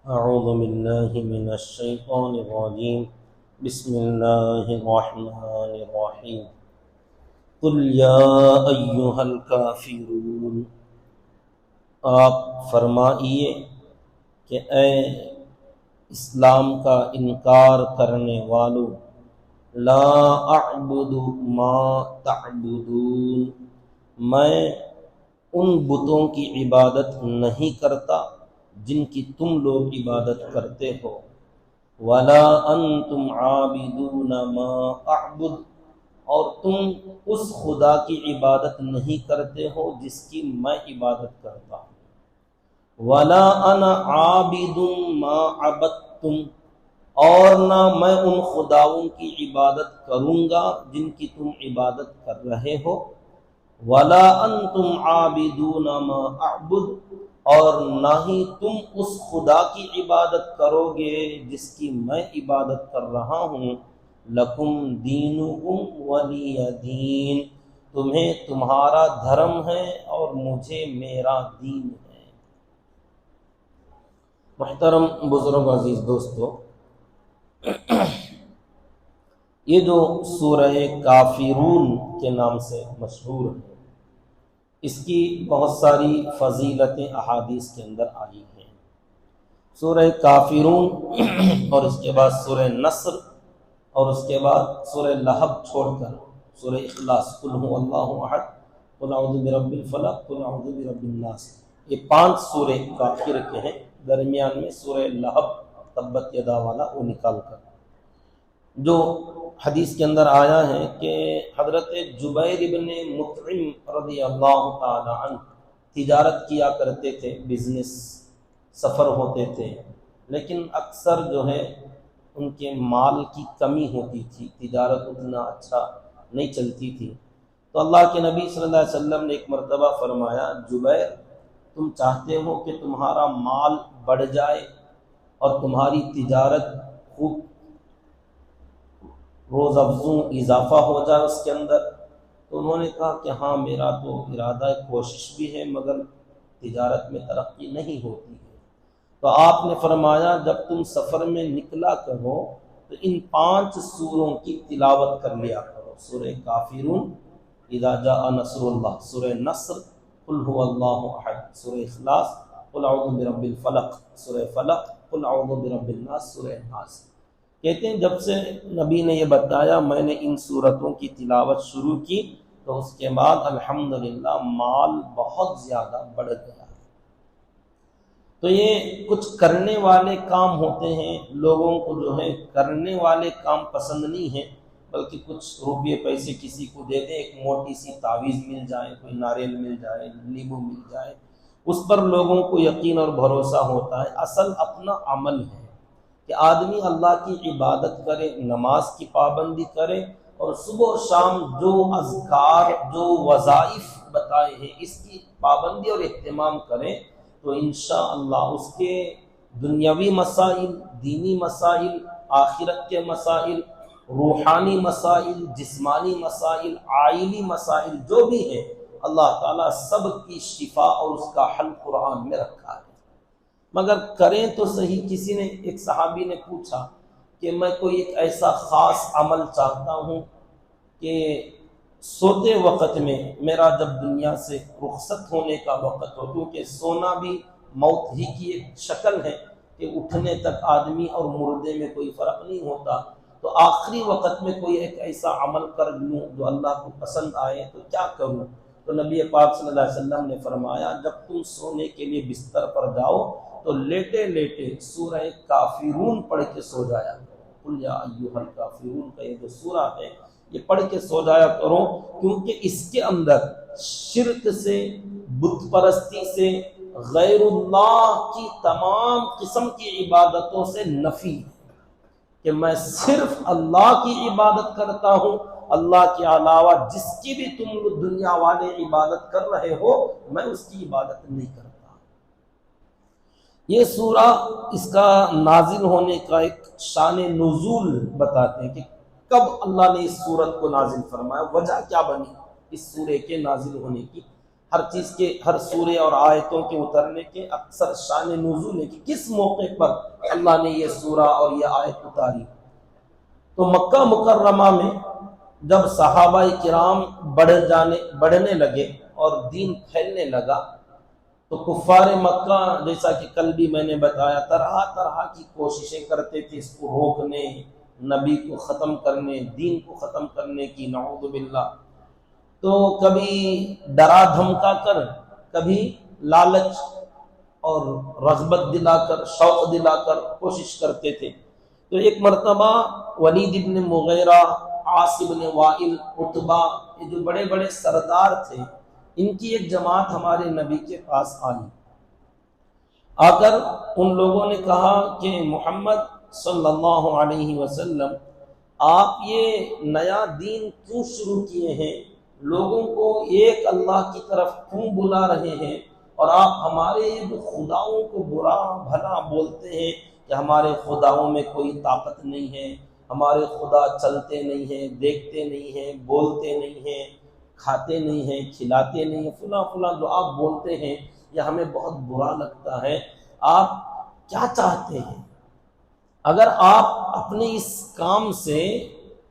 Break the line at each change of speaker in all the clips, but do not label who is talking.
اعوذ باللہ من الشیطان الرجیم بسم اللہ الرحمن الرحیم قل یا ایہا الکافرون، آپ فرمائیے کہ اے اسلام کا انکار کرنے والو، لا اعبد ما تعبدون، میں ان بتوں کی عبادت نہیں کرتا جن کی تم لوگ عبادت کرتے ہو، ولا انتم عابدون ما اعبد، اور تم اس خدا کی عبادت نہیں کرتے ہو جس کی میں عبادت کرتا ہوں، ولا انا عابد ما عبدتم، اور نہ میں ان خداؤں کی عبادت کروں گا جن کی تم عبادت کر رہے ہو، ولا انتم عابدون ما اعبد، اور نہ ہی تم اس خدا کی عبادت کرو گے جس کی میں عبادت کر رہا ہوں، لکم دینکم ولی دین، تمہیں تمہارا دھرم ہے اور مجھے میرا دین ہے۔ محترم بزرگ عزیز دوستو، یہ جو سورہ کافرون کے نام سے مشہور ہے، اس کی بہت ساری فضیلتیں احادیث کے اندر آئی ہیں۔ سورہ کافرون اور اس کے بعد سورہ نصر اور اس کے بعد سورہ لہب چھوڑ کر سورہ اخلاص، قل هو اللہ احد، قل اعوذ برب الفلق، قل اعوذ برب الناس، یہ 5 سورے کافر کے ہیں۔ درمیان میں سورہ لہب تبت یدا والا وہ نکال کر، جو حدیث کے اندر آیا ہے کہ حضرت جبیر ابن مطعم رضی اللہ تعالی عنہ تجارت کیا کرتے تھے، بزنس سفر ہوتے تھے، لیکن اکثر جو ہے ان کے مال کی کمی ہوتی تھی، تجارت اتنا اچھا نہیں چلتی تھی۔ تو اللہ کے نبی صلی اللہ علیہ وسلم نے ایک مرتبہ فرمایا، جبیر تم چاہتے ہو کہ تمہارا مال بڑھ جائے اور تمہاری تجارت خوب روز افزوں اضافہ ہو جائے اس کے اندر؟ تو انہوں نے کہا کہ ہاں، میرا تو ارادہ کوشش بھی ہے مگر تجارت میں ترقی نہیں ہوتی ہے۔ تو آپ نے فرمایا جب تم سفر میں نکلا کرو تو ان 5 سوروں کی تلاوت کر لیا کرو، سورہ کافرون، اذا جاء نصر اللہ، سورہ نصر، قل هو اللہ احد، سورہ اخلاص، قل اعوذ برب الفلق، سورہ فلق، قل اعوذ برب الناس، سورہ ناس۔ کہتے ہیں جب سے نبی نے یہ بتایا میں نے ان سورتوں کی تلاوت شروع کی تو اس کے بعد الحمدللہ مال بہت زیادہ بڑھ گیا۔ تو یہ کچھ کرنے والے کام ہوتے ہیں، لوگوں کو جو ہے کرنے والے کام پسند نہیں ہیں، بلکہ کچھ روپے پیسے کسی کو دے دیں، ایک موٹی سی تعویذ مل جائے، کوئی ناریل مل جائے، لیمو مل جائے، اس پر لوگوں کو یقین اور بھروسہ ہوتا ہے۔ اصل اپنا عمل ہے کہ آدمی اللہ کی عبادت کرے، نماز کی پابندی کرے، اور صبح و شام جو اذکار، جو وظائف بتائے ہیں اس کی پابندی اور اہتمام کرے، تو انشاءاللہ اس کے دنیاوی مسائل، دینی مسائل، آخرت کے مسائل، روحانی مسائل، جسمانی مسائل، عائلی مسائل جو بھی ہیں، اللہ تعالیٰ سب کی شفا اور اس کا حل قرآن میں رکھا ہے۔ مگر کریں تو صحیح۔ کسی نے، ایک صحابی نے پوچھا کہ میں کوئی ایک ایسا خاص عمل چاہتا ہوں کہ سوتے وقت میں میرا جب دنیا سے رخصت ہونے کا وقت ہو، کیونکہ سونا بھی موت ہی کی ایک شکل ہے کہ اٹھنے تک آدمی اور مردے میں کوئی فرق نہیں ہوتا، تو آخری وقت میں کوئی ایک ایسا عمل کر لوں جو اللہ کو پسند آئے تو کیا کروں؟ تو نبی پاک صلی اللہ علیہ وسلم نے فرمایا جب تم سونے کے لیے بستر پر جاؤ تو لیٹے لیٹے سورہ کافرون پڑھ کے سو جایا کرو۔ قل یا ایھا الکافرون کا یہ جو سورہ ہے یہ پڑھ کے سو جایا کرو، کیونکہ اس کے اندر شرک سے، بت پرستی سے، غیر اللہ کی تمام قسم کی عبادتوں سے نفی ہے کہ میں صرف اللہ کی عبادت کرتا ہوں، اللہ کے علاوہ جس کی بھی تم دنیا والے عبادت کر رہے ہو میں اس کی عبادت نہیں کرتا۔ یہ سورہ، اس کا نازل ہونے کا ایک شان نزول بتاتے ہیں کہ کب اللہ نے اس سورت کو نازل فرمایا، وجہ کیا بنی اس سورے کے نازل ہونے کی۔ ہر چیز کے، ہر سورے اور آیتوں کے اترنے کے اکثر شان نزول ہے کہ کس موقع پر اللہ نے یہ سورہ اور یہ آیت اتاری۔ تو مکہ مکرمہ میں جب صحابہ کرام بڑھنے لگے اور دین پھیلنے لگا تو کفار مکہ، جیسا کہ کل بھی میں نے بتایا، طرح طرح کی کوششیں کرتے تھے اس کو روکنے، نبی کو ختم کرنے، دین کو ختم کرنے کی، نعوذ باللہ۔ تو کبھی ڈرا دھمکا کر، کبھی لالچ اور رغبت دلا کر، شوق دلا کر کوشش کرتے تھے۔ تو ایک مرتبہ ولید ابن مغیرہ، عاص بن وائل، عتبہ، یہ جو بڑے بڑے سردار تھے، ان کی ایک جماعت ہمارے نبی کے پاس آئی۔ آ کر ان لوگوں نے کہا کہ محمد صلی اللہ علیہ وسلم، آپ یہ نیا دین کیوں شروع کیے ہیں؟ لوگوں کو ایک اللہ کی طرف کیوں بلا رہے ہیں؟ اور آپ ہمارے خداؤں کو برا بھلا بولتے ہیں کہ ہمارے خداؤں میں کوئی طاقت نہیں ہے، ہمارے خدا چلتے نہیں ہیں، دیکھتے نہیں ہیں، بولتے نہیں ہیں، کھاتے نہیں ہیں، کھلاتے نہیں ہیں، فلاں فلاں جو آپ بولتے ہیں یہ ہمیں بہت برا لگتا ہے۔ آپ کیا چاہتے ہیں؟ اگر آپ اپنے اس کام سے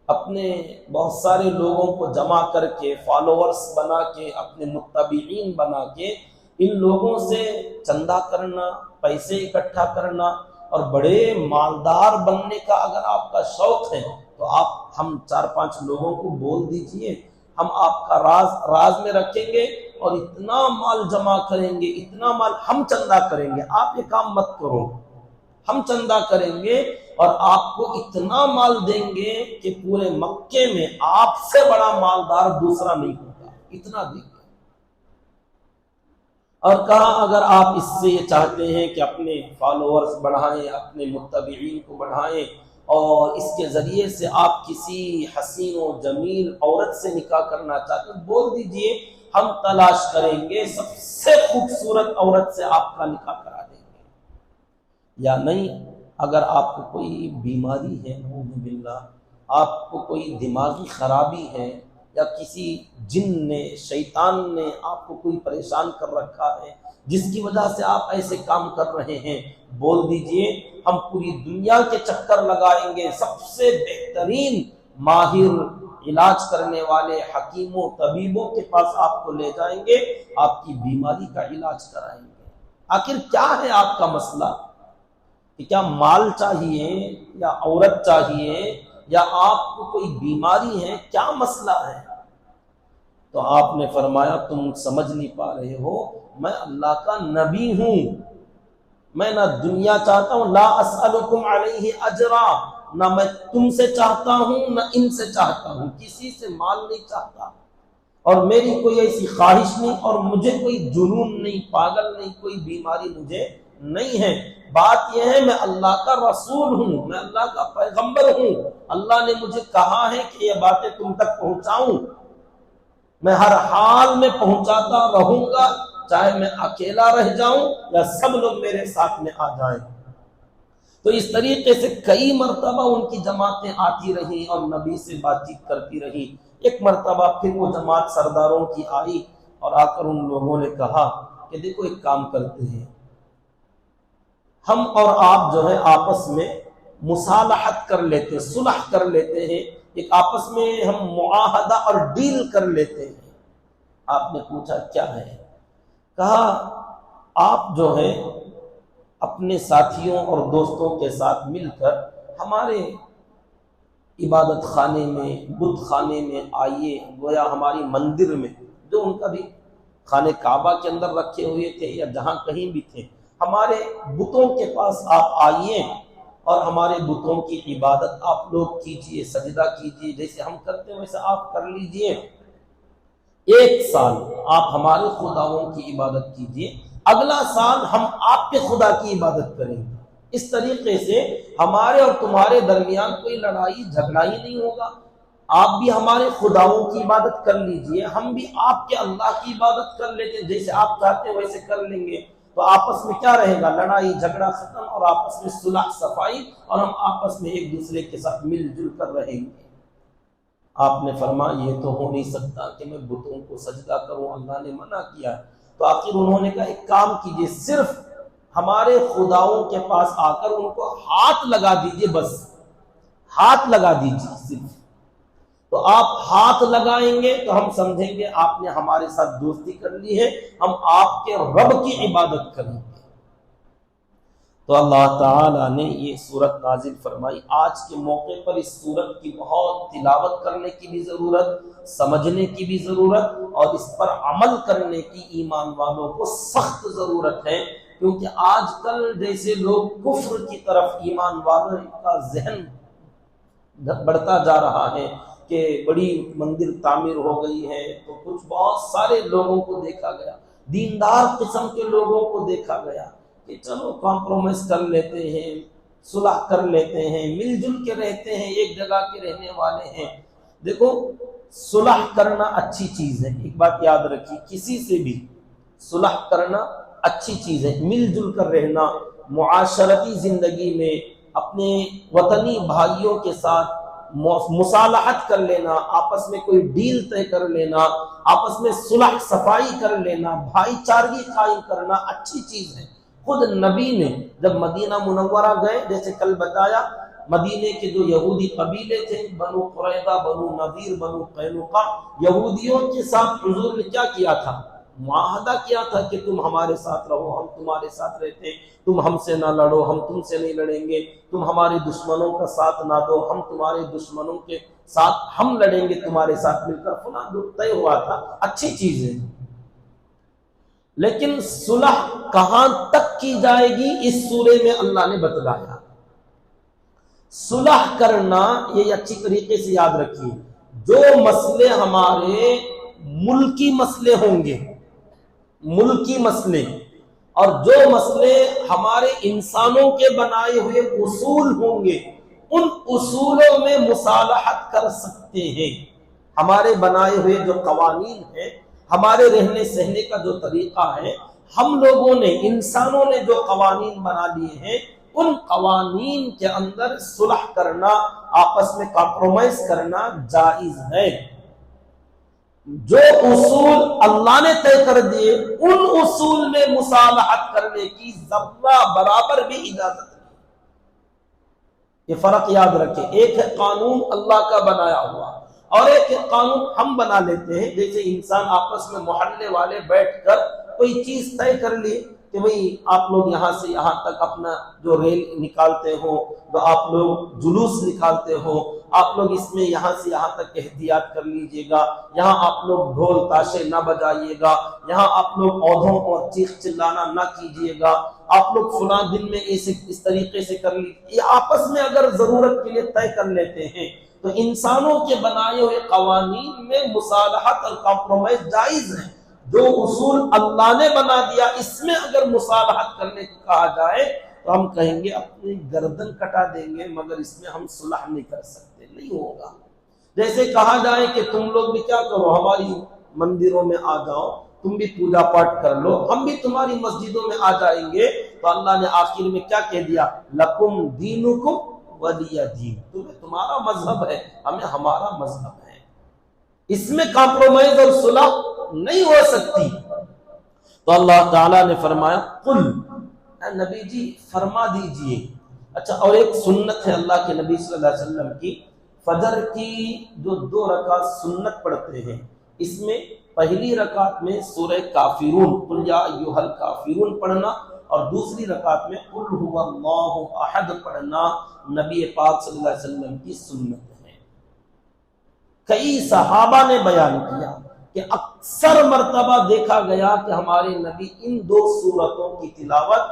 اپنے بہت سارے لوگوں کو جمع کر کے، فالوورز بنا کے، اپنے متبعین بنا کے، ان لوگوں سے چندہ کرنا، پیسے اکٹھا کرنا اور بڑے مالدار بننے کا اگر آپ کا شوق ہے تو آپ ہم 4-5 لوگوں کو بول دیجئے، ہم آپ کا راز میں رکھیں گے اور اتنا مال جمع کریں گے، اتنا مال ہم چندہ کریں گے، آپ یہ کام مت کرو، ہم چندہ کریں گے اور آپ کو اتنا مال دیں گے کہ پورے مکے میں آپ سے بڑا مالدار دوسرا نہیں ہوگا، اتنا دیں گے۔ اور کہا اگر آپ اس سے یہ چاہتے ہیں کہ اپنے فالوورز بڑھائیں، اپنے متبعین کو بڑھائیں اور اس کے ذریعے سے آپ کسی حسین و جمیل عورت سے نکاح کرنا چاہتے ہیں، بول دیجئے، ہم تلاش کریں گے، سب سے خوبصورت عورت سے آپ کا نکاح کرا دیں گے۔ یا نہیں، اگر آپ کو کوئی بیماری ہے، نعوذ باللہ، آپ کو کوئی دماغی خرابی ہے یا کسی جن نے، شیطان نے آپ کو کوئی پریشان کر رکھا ہے جس کی وجہ سے آپ ایسے کام کر رہے ہیں، بول دیجئے، ہم پوری دنیا کے چکر لگائیں گے، سب سے بہترین ماہر علاج کرنے والے حکیموں طبیبوں کے پاس آپ کو لے جائیں گے، آپ کی بیماری کا علاج کرائیں گے۔ آخر کیا ہے آپ کا مسئلہ؟ کہ کیا مال چاہیے یا عورت چاہیے یا آپ کو کوئی بیماری ہے؟ کیا مسئلہ ہے؟ تو آپ نے فرمایا تم سمجھ نہیں پا رہے ہو، میں اللہ کا نبی ہوں، میں نہ دنیا چاہتا ہوں، لا اسألکم علیہ اجرا، نہ میں تم سے چاہتا ہوں نہ ان سے چاہتا ہوں، کسی سے مال نہیں چاہتا، اور میری کوئی ایسی خواہش نہیں، اور مجھے کوئی جنون نہیں، پاگل نہیں، کوئی بیماری مجھے نہیں ہے۔ بات یہ ہے میں اللہ کا رسول ہوں، میں اللہ کا پیغمبر ہوں، اللہ نے مجھے کہا ہے کہ یہ باتیں تم تک پہنچاؤں، میں ہر حال میں پہنچاتا رہوں گا، چاہے میں اکیلا رہ جاؤں یا سب لوگ میرے ساتھ میں آ جائیں۔ تو اس طریقے سے کئی مرتبہ ان کی جماعتیں آتی رہیں اور نبی سے بات چیت کرتی رہی۔ ایک مرتبہ پھر وہ جماعت سرداروں کی آئی اور آ کر ان لوگوں نے کہا کہ دیکھو ایک کام کرتے ہیں، ہم اور آپ جو ہے آپس میں مصالحت کر لیتے ہیں، صلح کر لیتے ہیں، ایک آپس میں ہم معاہدہ اور ڈیل کر لیتے ہیں۔ آپ نے پوچھا کیا ہے؟ کہا آپ جو ہے اپنے ساتھیوں اور دوستوں کے ساتھ مل کر ہمارے عبادت خانے میں، بت خانے میں آئیے، گویا ہماری مندر میں جو ان کا بھی خانے کعبہ کے اندر رکھے ہوئے تھے یا جہاں کہیں بھی تھے، ہمارے بتوں کے پاس آپ آئیے اور ہمارے بتوں کی عبادت آپ لوگ کیجئے، سجدہ کیجئے، جیسے ہم کرتے ہیں ویسے آپ کر لیجئے، 1 سال آپ ہمارے خداؤں کی عبادت کیجئے، اگلا سال ہم آپ کے خدا کی عبادت کریں گے۔ اس طریقے سے ہمارے اور تمہارے درمیان کوئی لڑائی جھگڑا ہی نہیں ہوگا، آپ بھی ہمارے خداؤں کی عبادت کر لیجئے، ہم بھی آپ کے اللہ کی عبادت کر لیتے ہیں، جیسے آپ چاہتے ہیں ویسے کر لیں گے، تو آپس میں کیا رہے گا؟ لڑائی جھگڑا ختم، اور آپس میں صلح صفائی، اور ہم آپس میں ایک دوسرے کے ساتھ مل جل کر رہیں گے۔ آپ نے فرمایا یہ تو ہو نہیں سکتا کہ میں بتوں کو سجدہ کروں، اللہ نے منع کیا۔ تو آخر انہوں نے کہا ایک کام کیجئے، صرف ہمارے خداؤں کے پاس آ کر ان کو ہاتھ لگا دیجئے، بس ہاتھ لگا دیجئے صرف۔ تو آپ ہاتھ لگائیں گے تو ہم سمجھیں گے آپ نے ہمارے ساتھ دوستی کر لی ہے، ہم آپ کے رب کی عبادت کریں گے۔ تو اللہ تعالیٰ نے یہ صورت نازل فرمائی۔ آج کے موقع پر اس صورت کی بہت تلاوت کرنے کی بھی ضرورت، سمجھنے کی بھی ضرورت، اور اس پر عمل کرنے کی ایمان والوں کو سخت ضرورت ہے، کیونکہ آج کل جیسے لوگ کفر کی طرف ایمان والوں کا ذہن بڑھتا جا رہا ہے کہ بڑی مندر تعمیر ہو گئی ہے، تو کچھ بہت سارے لوگوں کو دیکھا گیا، دیندار قسم کے لوگوں کو دیکھا گیا کہ چلو کمپرومائز کر لیتے ہیں، صلح کر لیتے ہیں، مل جل کے رہتے ہیں، ایک جگہ کے رہنے والے ہیں۔ دیکھو صلح کرنا اچھی چیز ہے، ایک بات یاد رکھیے، کسی سے بھی صلح کرنا اچھی چیز ہے، مل جل کر رہنا، معاشرتی زندگی میں اپنے وطنی بھائیوں کے ساتھ مصالحت کر لینا، آپس میں کوئی ڈیل طے کر لینا، آپس میں صلح صفائی کر لینا، بھائی چارگی قائم کرنا اچھی چیز ہے۔ خود نبی نے جب مدینہ منورہ گئے، جیسے کل بتایا، مدینے کے جو یہودی قبیلے تھے، بنو قریظہ، بنو نذیر، بنو قینقاع، یہودیوں کے ساتھ حضور نے کیا کیا تھا؟ معاہدہ کیا تھا کہ تم ہمارے ساتھ رہو، ہم تمہارے ساتھ رہتے ہیں، تم ہم سے نہ لڑو، ہم تم سے نہیں لڑیں گے، تم ہمارے دشمنوں کا ساتھ نہ دو، ہم تمہارے دشمنوں کے ساتھ ہم لڑیں گے تمہارے ساتھ مل کر، فلاں جو طے ہوا تھا اچھی چیز ہے۔ لیکن صلح کہاں تک کی جائے گی اس سورے میں اللہ نے بتلایا۔ صلح کرنا، یہ اچھی طریقے سے یاد رکھیے، جو مسئلے ہمارے ملکی مسئلے ہوں گے، ملکی مسئلے، اور جو مسئلے ہمارے انسانوں کے بنائے ہوئے اصول ہوں گے، ان اصولوں میں مصالحت کر سکتے ہیں۔ ہمارے بنائے ہوئے جو قوانین ہیں، ہمارے رہنے سہنے کا جو طریقہ ہے، ہم لوگوں نے، انسانوں نے جو قوانین بنا لیے ہیں، ان قوانین کے اندر صلح کرنا، آپس میں کمپرومائز کرنا جائز ہے۔ جو اصول اللہ نے طے کر دیے، ان اصول میں مصالحت کرنے کی ذرہ برابر بھی اجازت نہیں۔ یہ فرق یاد رکھیں، ایک ہے قانون اللہ کا بنایا ہوا، اور ایک قانون ہم بنا لیتے ہیں۔ جیسے انسان آپس میں محلے والے بیٹھ کر کوئی چیز طے کر لی کہ بھئی آپ لوگ یہاں سے یہاں تک اپنا جو ریل نکالتے ہو، جو آپ لوگ جلوس نکالتے ہو، آپ لوگ اس میں یہاں سے یہاں تک احتیاط کر لیجئے گا، یہاں آپ لوگ ڈھول تاشے نہ بجائیے گا، یہاں آپ لوگ عودوں اور چیخ چلانا نہ کیجئے گا، آپ لوگ فلاں دن میں اس طریقے سے کر لیجئے۔ یہ آپس میں اگر ضرورت کے لیے طے کر لیتے ہیں تو انسانوں کے بنائے ہوئے قوانین میں مصالحت اور کمپرومائز جائز ہے۔ جو اصول اللہ نے بنا دیا، اس میں اگر مصالحت کرنے کو کہا جائے تو ہم کہیں گے اپنی گردن کٹا دیں گے، مگر اس میں ہم صلح نہیں کر سکتے، نہیں ہوگا۔ جیسے کہا جائے کہ تم لوگ بھی کیا کرو، ہماری مندروں میں آ جاؤ، تم بھی پوجا پاٹ کر لو، ہم بھی تمہاری مسجدوں میں آ جائیں گے، تو اللہ نے آخر میں کیا کہہ دیا؟ لکم دینکم ولی دین، تمہیں تمہارا مذہب ہے، ہمیں ہمارا مذہب ہے۔ اس میں کمپرومائز اور صلح نہیں ہو سکتی۔ تو اللہ تعالیٰ نے فرمایا قل، اے نبی جی فرما دیجئے۔ اچھا، اور ایک سنت ہے اللہ کے نبی صلی اللہ علیہ وسلم کی، فجر کی جو 2 رکعت سنت پڑھتے ہیں، اس میں پہلی رکعت میں سورہ کافرون، قل یا ایھا الکافرون پڑھنا، اور دوسری رکعت میں قل ھو اللہ احد پڑھنا نبی پاک صلی اللہ علیہ وسلم کی سنت ہے۔ کئی صحابہ نے بیان کیا کہ اکثر مرتبہ دیکھا گیا کہ ہمارے نبی ان 2 سورتوں کی تلاوت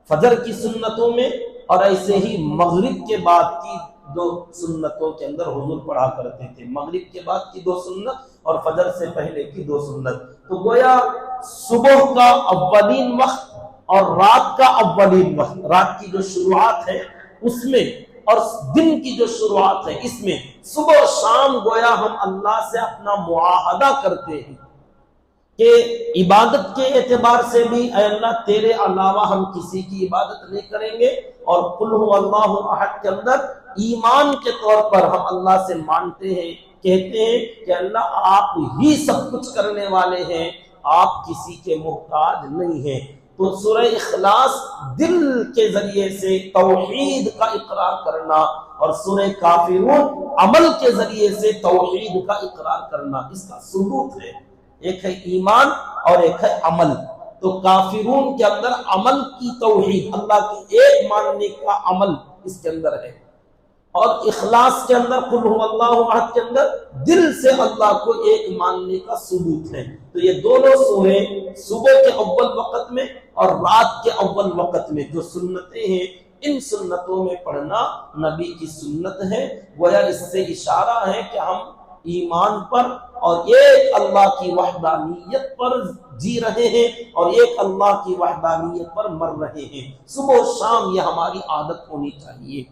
فجر کی سنتوں میں اور ایسے ہی مغرب کے بعد کی 2 سنتوں کے اندر حضور پڑھا کرتے تھے۔ مغرب کے بعد کی 2 سنت اور فجر سے پہلے کی 2 سنت۔ تو گویا صبح کا اولین وقت اور رات کا اولین وقت، رات کی جو شروعات ہے اس میں اور دن کی جو شروعات ہے اس میں، صبح و شام گویا ہم اللہ سے اپنا معاہدہ کرتے ہیں کہ عبادت کے اعتبار سے بھی اے اللہ تیرے علاوہ ہم کسی کی عبادت نہیں کریں گے، اور قل ھو اللہ احد کے اندر ایمان کے طور پر ہم اللہ سے مانتے ہیں کہتے ہیں کہ اللہ آپ ہی سب کچھ کرنے والے ہیں، آپ کسی کے محتاج نہیں ہیں۔ تو سورہ اخلاص دل کے ذریعے سے توحید کا اقرار کرنا، اور سورہ کافرون عمل کے ذریعے سے توحید کا اقرار کرنا، اس کا ثبوت ہے۔ ایک ہے ایمان اور ایک ہے عمل۔ تو کافرون کے اندر عمل کی توحید، اللہ کی ایک ماننے کا عمل اس کے اندر ہے، اور اخلاص کے اندر قل هو اللہ احد کے اندر دل سے اللہ کو ایک ماننے کا ثبوت ہے۔ تو یہ دونوں سورے صبح کے اول وقت میں اور رات کے اول وقت میں جو سنتیں ہیں، ان سنتوں میں پڑھنا نبی کی سنت ہے۔ گویا اس سے اشارہ ہے کہ ہم ایمان پر اور ایک اللہ کی وحدانیت پر جی رہے ہیں، اور ایک اللہ کی وحدانیت پر مر رہے ہیں۔ صبح و شام یہ ہماری عادت ہونی چاہیے۔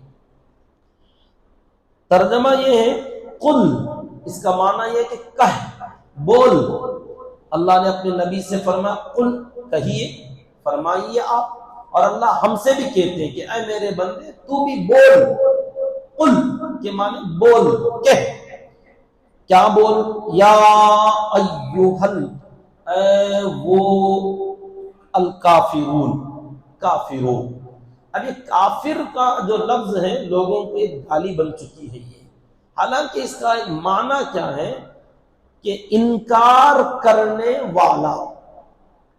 ترجمہ یہ ہے قل، اس کا معنی یہ ہے کہ کہہ، بول۔ اللہ نے اپنے نبی سے فرمایا قل، کہیے، فرمائیے آپ، اور اللہ ہم سے بھی کہتے ہیں کہ اے میرے بندے تو بھی بول۔ قل کے معنی بول، کہہ۔ کیا بول؟ یا ایوہل، اے وہ الکافرون، کافروں۔ اب یہ کافر کا جو لفظ ہے لوگوں کو ایک گالی بن چکی ہے یہ، حالانکہ اس کا معنی کیا ہے کہ انکار کرنے والا۔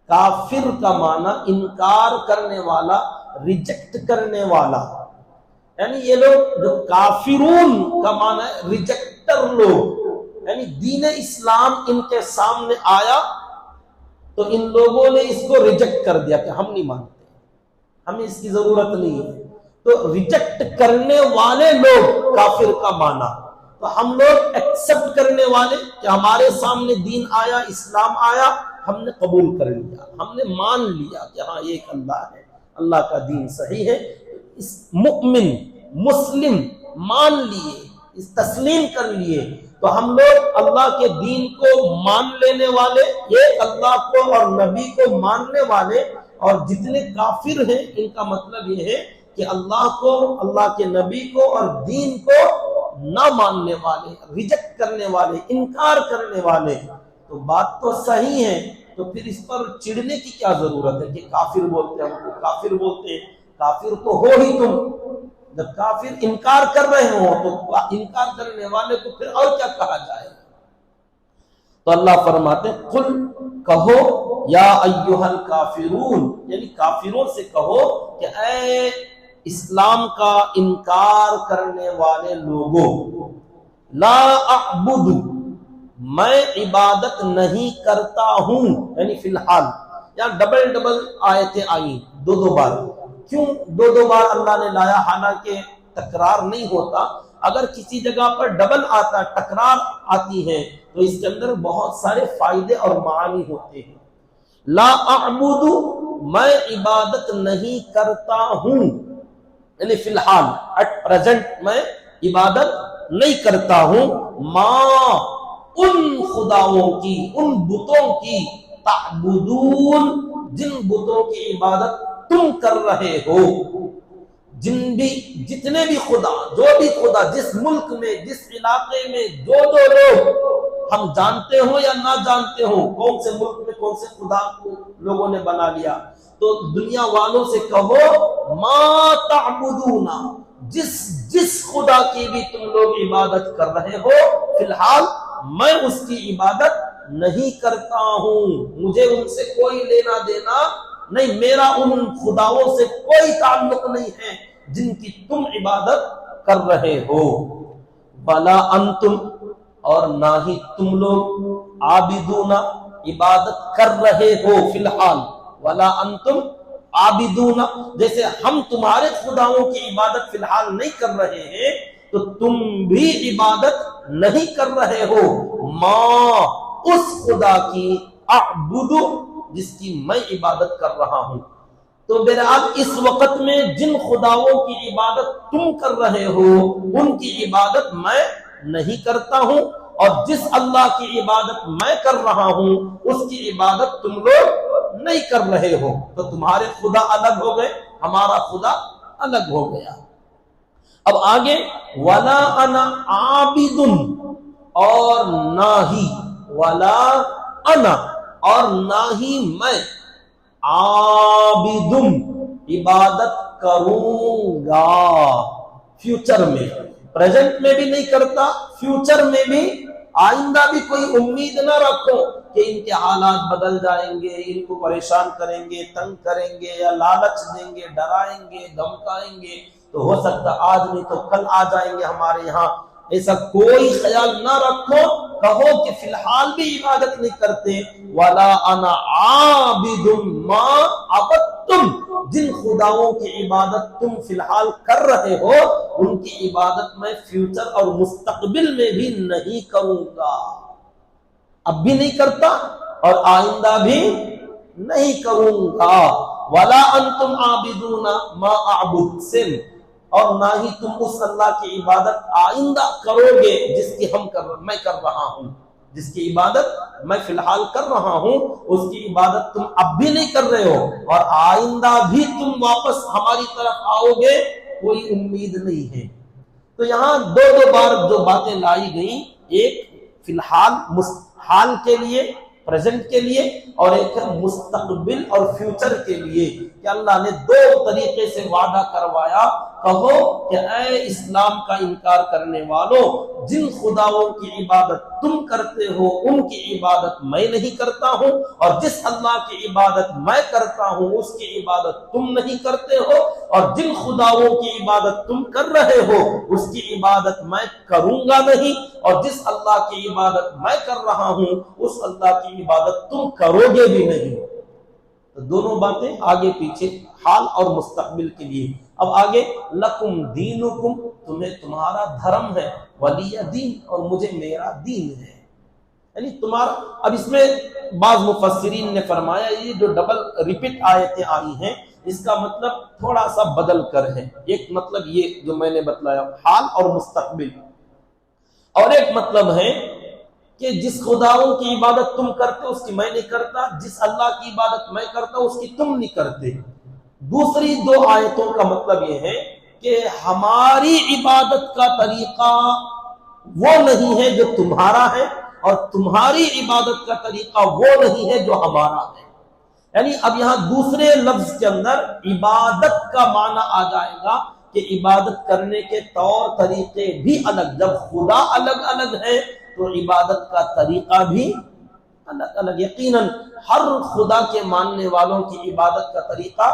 کافر کا معنی انکار کرنے والا، ریجیکٹ کرنے والا، یعنی یہ لوگ جو کافرون کا معنی ہے ریجیکٹر لوگ، یعنی دین اسلام ان کے سامنے آیا تو ان لوگوں نے اس کو ریجیکٹ کر دیا کہ ہم نہیں مانتے، ہمیں اس کی ضرورت نہیں ہے۔ تو ریجیکٹ کرنے والے لوگ کافر کا معنی، تو ہم لوگ ایکسپٹ کرنے والے کہ ہمارے سامنے دین آیا، اسلام آیا، ہم نے قبول کر لیا، ہم نے مان لیا کہ ہاں ایک اللہ ہے، اللہ کا دین صحیح ہے۔ اس مؤمن، مسلم مان لیے، اس تسلیم کر لیے، تو ہم لوگ اللہ کے دین کو مان لینے والے، ایک اللہ کو اور نبی کو ماننے والے، اور جتنے کافر ہیں ان کا مطلب یہ ہے کہ اللہ کو، اللہ کے نبی کو اور دین کو نہ ماننے والے، ریجیکٹ کرنے والے، انکار کرنے والے۔ تو بات تو صحیح ہے، تو پھر اس پر چڑھنے کی کیا ضرورت ہے کہ کافر بولتے ہیں، ہم کو کافر بولتے ہیں؟ کافر تو ہو ہی تم، جب کافر انکار کر رہے ہو تو انکار کرنے والے کو پھر اور کیا کہا جائے؟ تو اللہ فرماتے ہیں قل، کہو، یا ایھا الکافرون، یعنی کافروں سے کہو کہ اے اسلام کا انکار کرنے والے لوگوں، لا اعبد، میں عبادت نہیں کرتا ہوں، یعنی فی الحال۔ یہاں ڈبل آیتیں آئیں، دو بار۔ کیوں دو بار اللہ نے لایا؟ حالانکہ تکرار نہیں ہوتا، اگر کسی جگہ پر ڈبل آتا، ٹکرار آتی ہے، تو اس کے اندر بہت سارے فائدے اور معانی ہوتے ہیں۔ لا اعبد، میں عبادت نہیں کرتا ہوں، یعنی فی الحال، ایٹ پریزنٹ میں عبادت نہیں کرتا ہوں، ماں، ان خداؤں کی، ان بتوں کی، تعبدون، جن بتوں کی عبادت تم کر رہے ہو۔ جتنے بھی خدا، جو بھی خدا، جس ملک میں، جس علاقے میں، جو لوگ ہم جانتے ہوں یا نہ جانتے ہوں، کون سے ملک میں کون سے خدا کو لوگوں نے بنا لیا، تو دنیا والوں سے کہو ما تعبدون، جس خدا کی بھی تم لوگ عبادت کر رہے ہو، فی الحال میں اس کی عبادت نہیں کرتا ہوں، مجھے ان سے کوئی لینا دینا نہیں، میرا ان خداؤں سے کوئی تعلق نہیں ہے جن کی تم عبادت کر رہے ہو۔ بلا انتم، اور نہ ہی تم لوگ، عابدون، عبادت کر رہے ہو فی الحال، ولا انتم عابدون، جیسے ہم تمہارے خداؤں کی عبادت فی الحال نہیں کر رہے ہیں، تو تم بھی عبادت نہیں کر رہے ہو، ماں، اس خدا کی، اعبد، جس کی میں عبادت کر رہا ہوں۔ تو بہرحال اس وقت میں جن خداؤں کی عبادت تم کر رہے ہو، ان کی عبادت میں نہیں کرتا ہوں، اور جس اللہ کی عبادت میں کر رہا ہوں اس کی عبادت تم لوگ نہیں کر رہے ہو۔ تو تمہارے خدا الگ ہو گئے، ہمارا خدا الگ ہو گیا۔ اب آگے وَلَا أَنَا عَابِدٌ، اور نہ ہی، ولا انا، اور نہ ہی میں، عابدم، عبادت کروں گا، فیوچر میں، پریزنٹ میں بھی نہیں کرتا، فیوچر میں بھی، آئندہ بھی کوئی امید نہ رکھو کہ ان کے حالات بدل جائیں گے، ان کو پریشان کریں گے، تنگ کریں گے، یا لالچ دیں گے، ڈرائیں گے، دھمکائیں گے تو ہو سکتا آج نہیں تو کل آ جائیں گے ہمارے یہاں، ایسا کوئی خیال نہ رکھو، کہو کہ فی الحال بھی عبادت نہیں کرتے، وَلَا أَنَا عَابِدٌ مَا عَبَدتُّمْ، جن خداؤں کی عبادت تم فی الحال کر رہے ہو ان کی عبادت میں فیوچر اور مستقبل میں بھی نہیں کروں گا، اب بھی نہیں کرتا اور آئندہ بھی نہیں کروں گا، وَلَا أَنْتُمْ عَابِدُونَ مَا أَعْبُدُ سن، اور نہ ہی تم اس اللہ کی عبادت آئندہ کرو گے جس کی میں کر رہا ہوں، جس کی عبادت میں فی الحال کر رہا ہوں اس کی عبادت تم اب بھی نہیں کر رہے ہو، اور آئندہ بھی تم واپس ہماری طرف آؤ گے کوئی امید نہیں ہے۔ تو یہاں دو بار جو باتیں لائی گئیں، ایک فی الحال حال کے لیے، پریزنٹ کے لیے، اور ایک مستقبل اور فیوچر کے لیے، کہ اللہ نے دو طریقے سے وعدہ کروایا، کہو کہ اے اسلام کا انکار کرنے والوں، جن خداؤں کی عبادت تم کرتے ہو ان کی عبادت میں نہیں کرتا ہوں، اور جس اللہ کی عبادت میں کرتا ہوں اس کی عبادت تم نہیں کرتے ہو، اور جن خداؤں کی عبادت تم کر رہے ہو اس کی عبادت میں کروں گا نہیں، اور جس اللہ کی عبادت میں کر رہا ہوں اس اللہ کی عبادت تم کرو گے بھی نہیں۔ تو دونوں باتیں آگے پیچھے، حال اور مستقبل کے لیے۔ اب آگے لکم دینکم، تمہیں تمہارا دھرم ہے، ولی دین، اور مجھے میرا دین ہے، یعنی تمہارا۔ اب اس میں بعض مفسرین نے فرمایا یہ جو ڈبل ریپیٹ آیتیں آئی ہیں اس کا مطلب تھوڑا سا بدل کر ہے، ایک مطلب یہ جو میں نے بتلایا حال اور مستقبل، اور ایک مطلب ہے کہ جس خداؤں کی عبادت تم کرتے اس کی میں نہیں کرتا، جس اللہ کی عبادت میں کرتا اس کی تم نہیں کرتے۔ دوسری دو آیتوں کا مطلب یہ ہے کہ ہماری عبادت کا طریقہ وہ نہیں ہے جو تمہارا ہے، اور تمہاری عبادت کا طریقہ وہ نہیں ہے جو ہمارا ہے۔ یعنی اب یہاں دوسرے لفظ کے اندر عبادت کا معنی آ جائے گا کہ عبادت کرنے کے طور طریقے بھی الگ، جب خدا الگ الگ ہے تو عبادت کا طریقہ بھی الگ الگ۔ یقیناً ہر خدا کے ماننے والوں کی عبادت کا طریقہ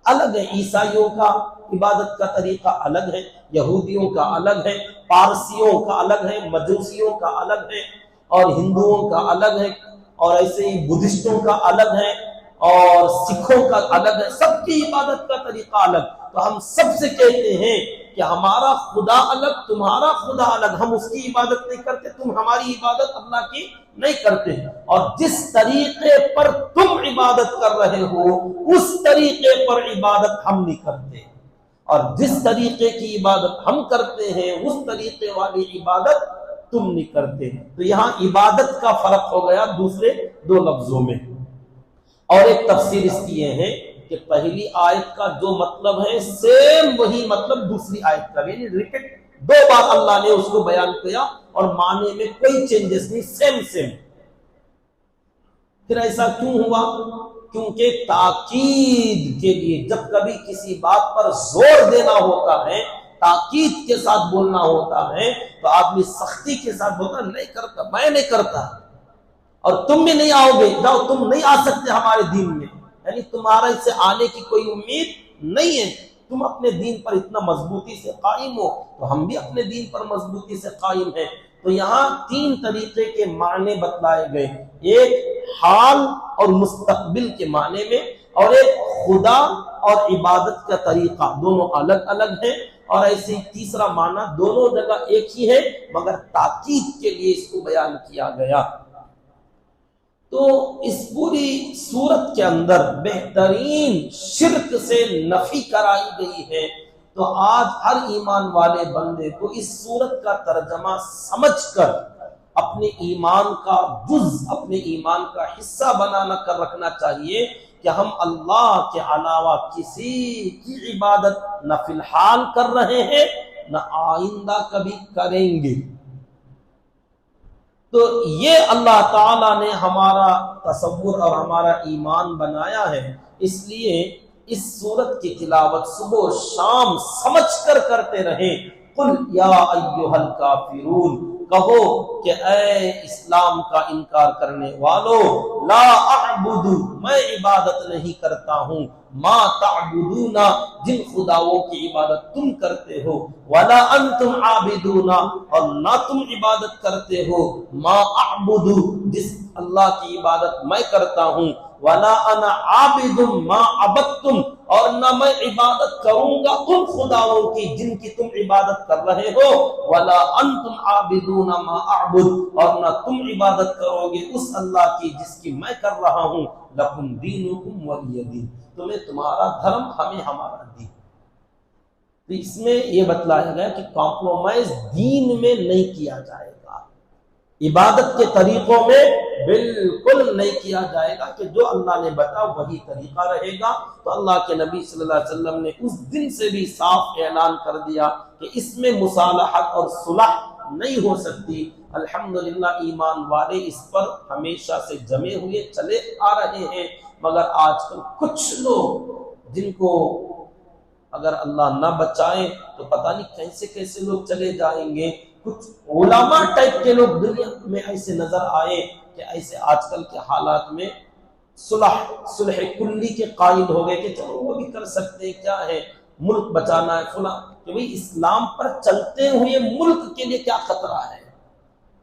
الگ ہے، عیسائیوں کا عبادت کا طریقہ الگ ہے، یہودیوں کا الگ ہے، پارسیوں کا الگ ہے، مجوسیوں کا الگ ہے، اور ہندوؤں کا الگ ہے، اور ایسے ہی بدھسٹوں کا الگ ہے، اور سکھوں کا الگ ہے، سب کی عبادت کا طریقہ الگ۔ تو ہم سب سے کہتے ہیں کہ ہمارا خدا الگ، تمہارا خدا الگ، ہم اس کی عبادت نہیں کرتے، تم ہماری عبادت اللہ کی نہیں کرتے، اور جس طریقے پر تم عبادت کر رہے ہو اس طریقے پر عبادت ہم نہیں کرتے، اور جس طریقے کی عبادت ہم کرتے ہیں اس طریقے والی عبادت تم نہیں کرتے۔ تو یہاں عبادت کا فرق ہو گیا دوسرے دو لفظوں میں۔ اور ایک تفسیر اس کی یہ ہے کہ پہلی آیت کا جو مطلب ہے سیم وہی مطلب دوسری آیت کا، یعنی ریپیٹ دو بار اللہ نے اس کو بیان کیا اور معنی میں کوئی چینجز نہیں، سیم۔ پھر ایسا کیوں ہوا؟ کیونکہ تاکید کے لیے جب کبھی کسی بات پر زور دینا ہوتا ہے، تاکید کے ساتھ بولنا ہوتا ہے، تو آدمی سختی کے ساتھ بولتا نہیں کرتا، میں نہیں کرتا، اور تم بھی نہیں آؤ گے، جاؤ تم نہیں آ سکتے ہمارے دین میں، یعنی تمہارا اس سے آنے کی کوئی امید نہیں ہے، تم اپنے دین پر اتنا مضبوطی سے قائم ہو، تو ہم بھی اپنے دین پر مضبوطی سے قائم ہیں۔ تو یہاں تین طریقے کے معنی بتلائے گئے، ایک حال اور مستقبل کے معنی میں، اور ایک خدا اور عبادت کا طریقہ، دونوں الگ الگ ہیں، اور ایسے تیسرا معنی دونوں جگہ ایک ہی ہے مگر تاکید کے لیے اس کو بیان کیا گیا۔ تو اس پوری صورت کے اندر بہترین شرک سے نفی کرائی گئی ہے، تو آج ہر ایمان والے بندے کو اس صورت کا ترجمہ سمجھ کر اپنے ایمان کا جز، اپنے ایمان کا حصہ بنانا کر رکھنا چاہیے کہ ہم اللہ کے علاوہ کسی کی عبادت نہ فی الحال کر رہے ہیں نہ آئندہ کبھی کریں گے۔ تو یہ اللہ تعالیٰ نے ہمارا تصور اور ہمارا ایمان بنایا ہے، اس لیے اس سورت کی تلاوت صبح و شام سمجھ کر کرتے رہیں۔ قل یا ایھا الکافرون، کہو کہ اے اسلام کا انکار کرنے والو، لا اعبد، میں عبادت نہیں کرتا ہوں، ما تعبدون، جن خداؤں کی عبادت تم کرتے ہو، ولا انتم عابدون، اور نہ تم عبادت کرتے ہو، ما اعبد، جس اللہ کی عبادت میں کرتا ہوں، ولا انا عابد ما عبدتم، اور نہ میں عبادت کروں گا ان خداؤں کی جن کی تم عبادت کر رہے ہو، ولا انتم عابدون ما اعبد، اور نہ تم عبادت کرو گے اس اللہ کی جس کی میں کر رہا ہوں، لکم دینکم ولی دین، تمہیں تمہارا دھرم، ہمیں ہمارا دین۔ تو اس میں یہ بتلایا گیا کہ کمپرومائز دین میں نہیں کیا جائے گا، عبادت کے طریقوں میں بالکل نہیں کیا جائے گا، کہ جو اللہ نے بتایا وہی طریقہ رہے گا۔ تو اللہ کے نبی صلی اللہ علیہ وسلم نے اس دن سے بھی صاف اعلان کر دیا کہ اس میں مصالحت اور صلح نہیں ہو سکتی۔ الحمدللہ ایمان والے اس پر ہمیشہ سے جمے ہوئے چلے آ رہے ہیں، مگر آج کل کچھ لوگ جن کو اگر اللہ نہ بچائے تو پتہ نہیں کیسے کیسے لوگ چلے جائیں گے، کچھ علماء ٹائپ کے لوگ دنیا میں ایسے نظر آئے کہ ایسے آج کل کے حالات میں صلح کلی کے قائل ہو گئے کہ چلو وہ بھی کر سکتے ہیں، کیا ہے، ملک بچانا ہے فلاں، کہ بھئی اسلام پر چلتے ہوئے ملک کے لیے کیا خطرہ ہے؟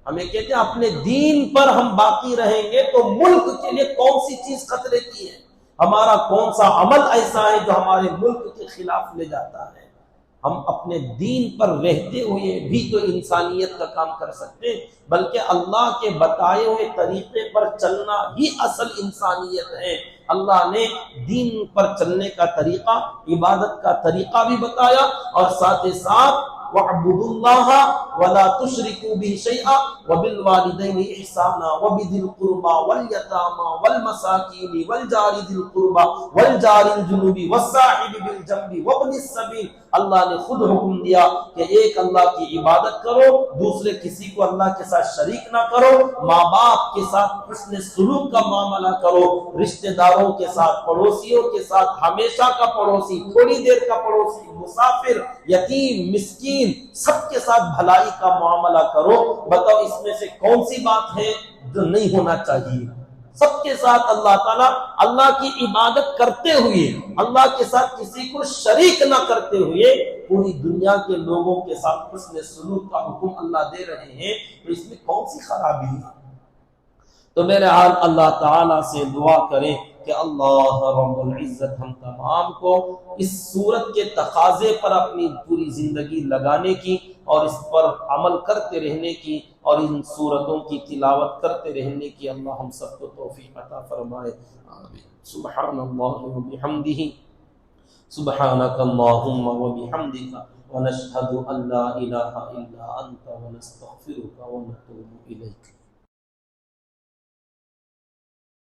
ہمیں کہتے ہیں اپنے دین پر ہم باقی رہیں گے تو ملک کے لیے کون سی چیز خطرے کی ہے؟ ہمارا کون سا عمل ایسا ہے جو ہمارے ملک کے خلاف لے جاتا ہے؟ ہم اپنے دین پر رہتے ہوئے بھی تو انسانیت کا کام کر سکتے ہیں، بلکہ اللہ کے بتائے ہوئے طریقے پر چلنا ہی اصل انسانیت ہے۔ اللہ نے دین پر چلنے کا طریقہ، عبادت کا طریقہ بھی بتایا، اور ساتھ ہی ساتھ وَاعْبُدُوا اللَّهَ وَلَا تُشْرِكُوا بِهِ شَيْئًا وَبِالْوَالِدَيْنِ إِحْسَانًا وَبِذِي الْقُرْبَى وَالْيَتَامَى وَالْمَسَاكِينِ وَالْجَارِ ذِي الْقُرْبَى وَالْجَارِ الْجُنُبِ وَالصَّاحِبِ بِالْجَنبِ وَابْنِ السَّبِيلِ۔ اللہ نے خود حکم دیا کہ ایک اللہ کی عبادت کرو، دوسرے کسی کو اللہ کے ساتھ شریک نہ کرو، ماں باپ کے ساتھ حسن سلوک کا معاملہ کرو، رشتہ داروں کے ساتھ، پڑوسیوں کے ساتھ، ہمیشہ کا پڑوسی، تھوڑی دیر کا پڑوسی، مسافر، یتیم، مسکین، سب کے ساتھ بھلائی کا معاملہ کرو۔ بتاؤ اس میں سے کون سی بات ہے جو نہیں ہونا چاہیے؟ سب کے ساتھ اللہ تعالیٰ اللہ کی عبادت کرتے ہوئے، اللہ کے ساتھ کسی کو شریک نہ کرتے ہوئے، پوری دنیا کے لوگوں کے ساتھ حسن سلوک کا حکم اللہ دے رہے ہیں، تو اس میں کون سی خرابی ہے؟ تو میرے حال اللہ تعالیٰ سے دعا کریں کہ اللہ رب العزت ہم تمام کو اس صورت کے تقاضے پر اپنی پوری زندگی لگانے کی، اور اس پر عمل کرتے رہنے کی، اور ان صورتوں کی تلاوت کرتے رہنے کی اللہ ہم سب کو توفیق عطا فرمائے، آمین۔ سبحان اللہ و بحمدہ، سبحانک اللہم و بحمدک، ونشہد ان لا الہ الا انت، ونستغفرک ونتوب الیک۔